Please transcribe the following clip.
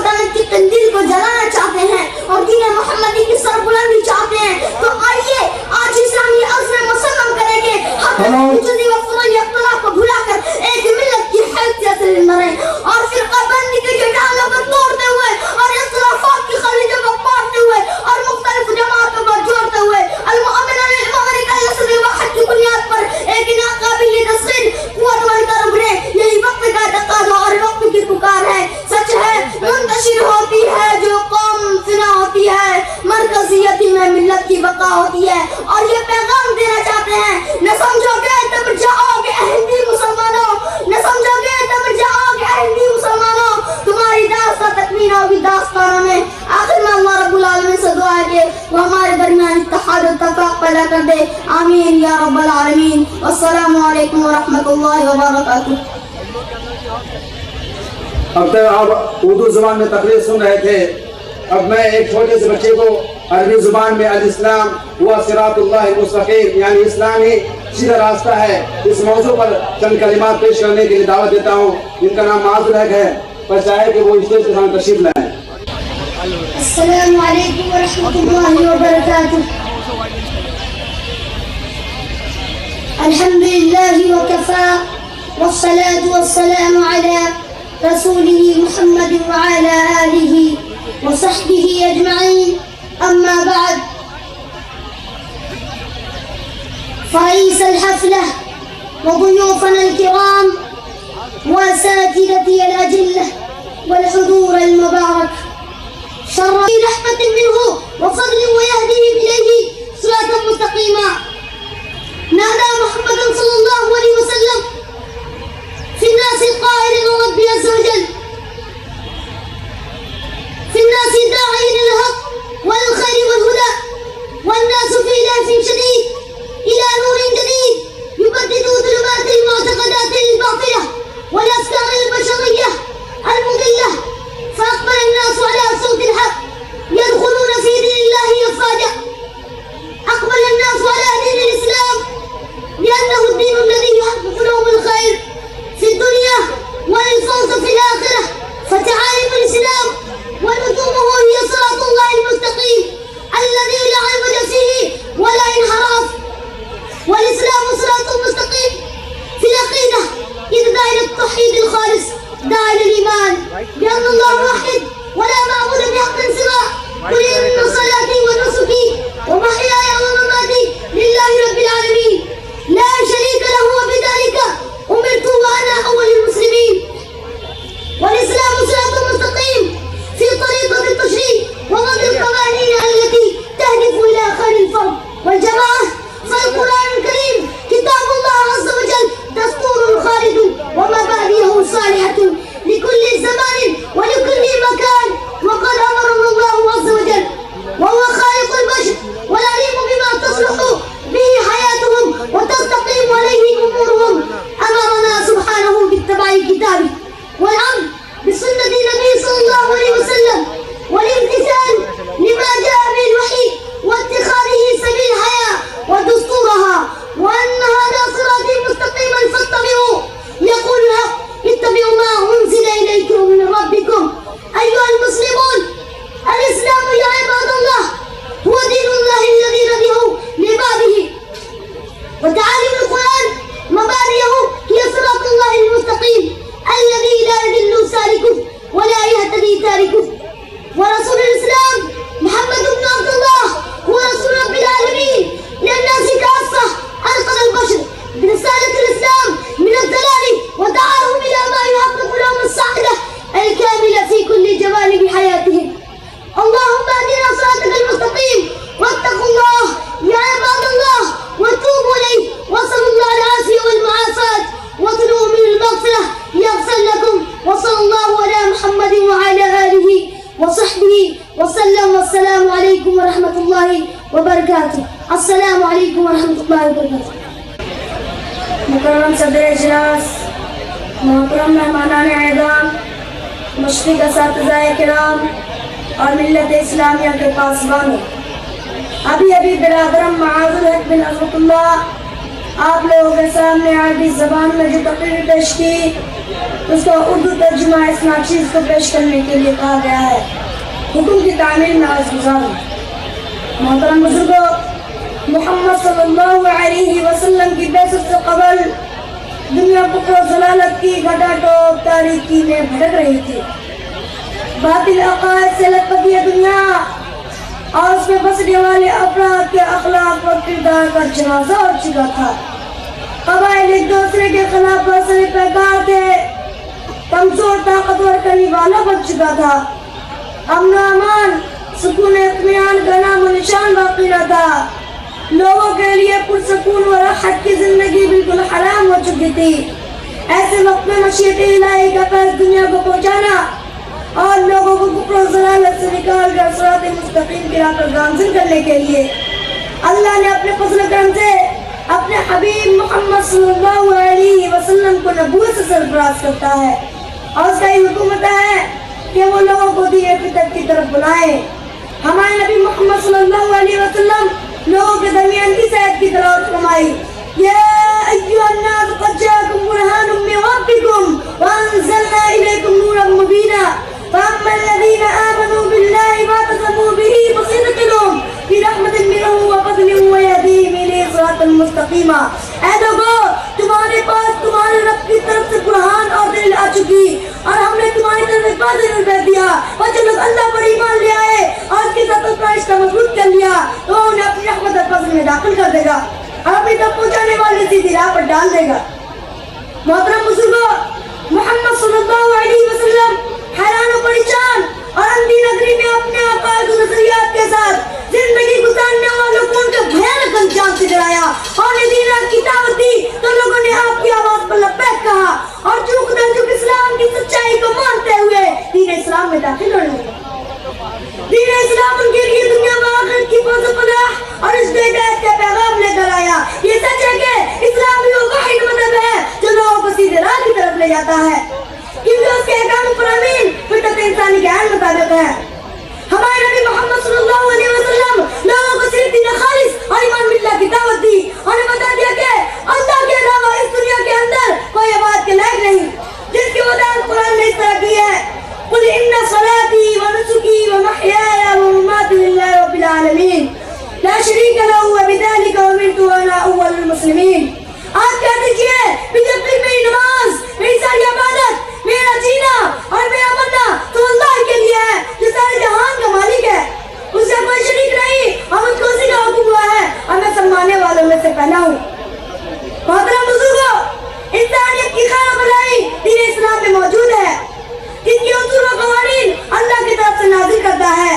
سلطنت کی قندیل کو جلانا چاہتے ہیں اور دین محمدی کی سربلندی چاہتے ہیں، تو آئیے آج اسلامی عزم مسلم کریں گے، ہم جزی و فضل اختلاف کو بھلا کر ایک ملت کی حیثیت سے مریں، اور فرقہ بندی کے جھنڈوں کو توڑتے ہوئے اور اختلافات کی خلیجوں کو پاٹتے ہوئے اور مختلف جماعتوں کو جوڑتے ہوئے المؤمن للمؤمن کالجسد الواحد کی بنیاد پر ایک ناقابل تسخیر قوت بن کر ابھرے۔ یہی وقت کا تقاضا اور وقت کی پکار ہے۔ سچ ہے منتشر ہوتی ہے جو قوم فنا ہوتی ہے، مرکزیت میں ملت کی بقا ہوتی ہے، اور یہ پیغام دینا چاہتے ہیں، نہ سمجھو گے تب جاؤ گے اہندی مسلمانوں، نہ سمجھو گے تب جاؤ گے اہندی مسلمانوں، تمہاری داستان تکمیل ہوگی داستانوں میں۔ آخر میں اللہ رب العالمین سے دعا ہے کہ وہ ہمارے درمیان اتحاد و اتفاق پیدا کر دے، آمین یا رب العالمین۔ والسلام علیکم ورحمۃ اللہ وبرکاتہ۔ اب تک آپ اردو زبان میں تقریر سن رہے تھے، اب میں ایک چھوٹے سے بچے کو عربی زبان میں الاسلام ہوا صراط اللہ المستقیم یعنی اسلام ہی سیدھا راستہ ہے، اس موضوع پر چند کلمات پیش کرنے کے لیے دعوت دیتا ہوں، جن کا نام معاذ الحق ہے، پر چاہے کہ وہ اسٹیج کے سامنے تشریف لائیں۔ السلام علیکم ورحمۃ اللہ وبرکاتہ۔ الحمد للہ وکفا والصلاة والسلام علی رسوله محمد وعلى آله وصحبه أجمعين، أما بعد، فرئيس الحفلة وضيوفنا الكرام وأساتذتي الأجلة والحضور المبارك، شرف رحمة منه وفضل ويهديهم إليه صراطا مستقيما، نادى محمد صلى الله عليه وسلم في الناس القائل رب عز وجل، في الناس داعي إلى الحق والخير والهدى، والناس في لهف شديد إلى نور جديد يبدد ظلمات المعتقدات الباطلة والأفكار البشرية المضلة، فأقبل الناس على صوت الحق يدخلون في دين الله أفواجا، أقبل الناس على دين الإسلام لأنه الدين الذي يحقق لهم الخير في الدنيا والفوز في الآخرة، فتعاليم الإسلام ونظومه هي صراط الله المستقيم الذي لا عوج فيه ولا انحراف، والإسلام صراط مستقيم في العقيدة، إذ دعا إلى التوحيد الخالص، دعا إلى الإيمان بأن الله واحد ولا معبود بحق سواه، قل إن صلاتي ونسكي ومحياي ومماتي لله رب العالمين لا شريك له، وبذلك أمرت وأنا أول المسلمين، والإسلام صراط مستقيم في طريقة التشريع ووضع القوانين التي تهدف إلى خير الفرد والجماعة، فالقرآن الكريم كتاب الله عز وجل دستور خالد ومبادئه صالحة لكل زمان ولكل مكان، وقد أمرنا الله عز وجل وهو خالق البشر والعليم بما تصلح به حياتهم وتستقيم عليه أمورهم، أمرنا سبحانه باتباع كتابه والعمل بسنة النبي صلى الله عليه وسلم والامتثال لما جاء به الوحي واتخاذه سبيل الحياة ودستورها، وأن هذا صراطي مستقيما فاتبعوه، يقول الحق اتبعوا ما أنزل إليكم من ربكم أيها المسلمون، الإسلام يا عباد الله هو دين الله الذي رضيه لعباده، وتعاليم القرآن مبادئه هي صراط الله المستقيم الذي لا يضل سالكه ولا يهتدي تاركه، ورسول الإسلام محمد بن عبد الله هو رسول رب العالمين للناس كافة، أنقذ البشر برسالة الإسلام من الضلال ودعاهم إلى ما يحقق لهم السعادة الكاملة في كل جوانب حياتهم. اللهم اهدنا صراطك المستقيم، واتقوا الله يا عباد الله وتوبوا إليه، وصلوا الله العافية والمعافاة، واطلبوا من المغفرة يغفر لكم، وصلى الله على محمد وعلى آله وصحبه وسلم، والسلام عليكم ورحمة الله وبركاته۔ السلام عليكم ورحمة الله وبركاته۔ مکرم صدر اجلاس، محترم مہمانان اعزام، مشفق اساتذہ کرام اور ملت اسلامیہ کے پاسبانوں، ابھی برادرم معاذ الحق بن عزت اللہ آپ لوگوں کے سامنے عربی زبان میں جو تقریر پیش کی، اس کو اردو ترجمہ اس ناچیز کو پیش کرنے کے لیے کہا گیا ہے۔ حکم کی تعمیل میں عرض گزار ہوں۔ محترم بزرگوں، محمد صلی اللہ علیہ وسلم کی بعثت سے قبل دنیا کفر و ضلالت کی گھٹا ٹوپ تاریکی میں بھٹک رہی تھی۔ باطل عقائد سے لطف یہ دنیا اور اس میں بسنے والے افراد کے اخلاق و کردار کا جنازہ اٹھ چکا تھا۔ قبائل ایک دوسرے کے خلاف برسر پیکار تھے، کمزور طاقتور کرنے والا بن چکا تھا۔ امن و امان، سکون اطمینان کا نام و نشان باقی نہ تھا۔ لوگوں کے لیے پرسکون و راحت کی زندگی بالکل حرام ہو چکی تھی۔ ایسے وقت میں مشیت الہی کا فیض دنیا کو پہنچانا اور لوگوں کو کفر و ضلالت سے نکال کر صراط مستقیم کی راہ پر گامزن کرنے کے لیے اللہ نے اپنے فضل و کرم سے اپنے حبیب محمد صلی اللہ علیہ وسلم کو نبوت سے سرفراز کرتا ہے، اور اس کا یہ حکم ہوتا ہے کہ وہ لوگوں کو دین فطرت کی طرف بلائیں۔ ہمارے نبی محمد صلی اللہ علیہ وسلم لوگوں کے درمیان کی صحت کی تلاوت فرمائی، یا ایھا الناس قد جاءکم برہان من ربکم وانزلنا الیکم نورا مبینا فاما الذین آمنوا باللہ واعتصموا بہ فصدق لهم برحمۃ منہ وفضل ویہدیہم الیہ صراطا مستقیما۔ اے لوگوں، تمہارے پاس تمہارے رب کی طرف سے برہان اور دلیل آ چکی، اور ہم نے تمہاری طرف ایک واضح نظر دیا، اور جو لوگ اللہ پر ایمان لے آئے اور اس کے ساتھ اپنا رشتہ مضبوط کر لیا تو انہیں اپنی رحمت اور فضل میں داخل کر دے گا اور اپنی طرف پہنچانے والی سیدھی راہ پر ڈال دے گا۔ محترم بزرگوں، محمد صلی اللہ علیہ وسلم حیران و پریشان اور اندھی نگری میں اپنے عقائد و نظریات کے ساتھ زندگی گزارنے والوں کو ان کے بھیانک انجام سے ڈرایا اور نے دین کی دعوت دی تو لوگوں نے آپ کی آواز پر لبیک کہا اور جھک در جھک اسلام کی سچائی کو مانتے ہوئے دین اسلام میں داخل ہونے لگے۔ دین اسلام ان کے لیے دنیا و آخرت کی فوز و فلاح اور اس ہدایت کا پیغام لے کر آیا۔ یہ سچ ہے کہ اسلام ہی وہ واحد مذہب ہے جو لوگوں کو سیدھے راہ کی طرف لے جاتا ہے، کیونکہ اس کے احکام فرامین فطرت انسانی کے عین مطابق ہے۔ ہمارے نبی محمد صلی اللہ علیہ وسلم لوگوں کو صرف دین خالص اور ایمان باللہ کی دعوت دی اور بتا دیا کہ اللہ کے علاوہ اس دنیا کے اندر کوئی عبادت کے لائق نہیں، جس کی وضاحت قرآن نے اس طرح کی ہے، قل ان صلاتي ونسكي ومحياي ومماتي لله رب العالمین لا شریک له وبذلك امرت وانا اول المسلمین۔ آپ کہہ دیجئے کہ میری نماز، میری ساری عبادت، میرا جینا اور میرا مرنا تو اللہ کے لیے ہے جو سارے جہان کا مالک ہے، اس سے کوئی شریک نہیں اور مجھ کو اسی کا حکم ہوا ہے اور میں سب ماننے والوں میں سے پہلا ہوں۔ محترم بزرگوں، انسانیت کی خیر و بھلائی دین اسلام میں موجود ہے، جن کی اصول و قوانین اللہ کی طرف سے نازل کرتا ہے۔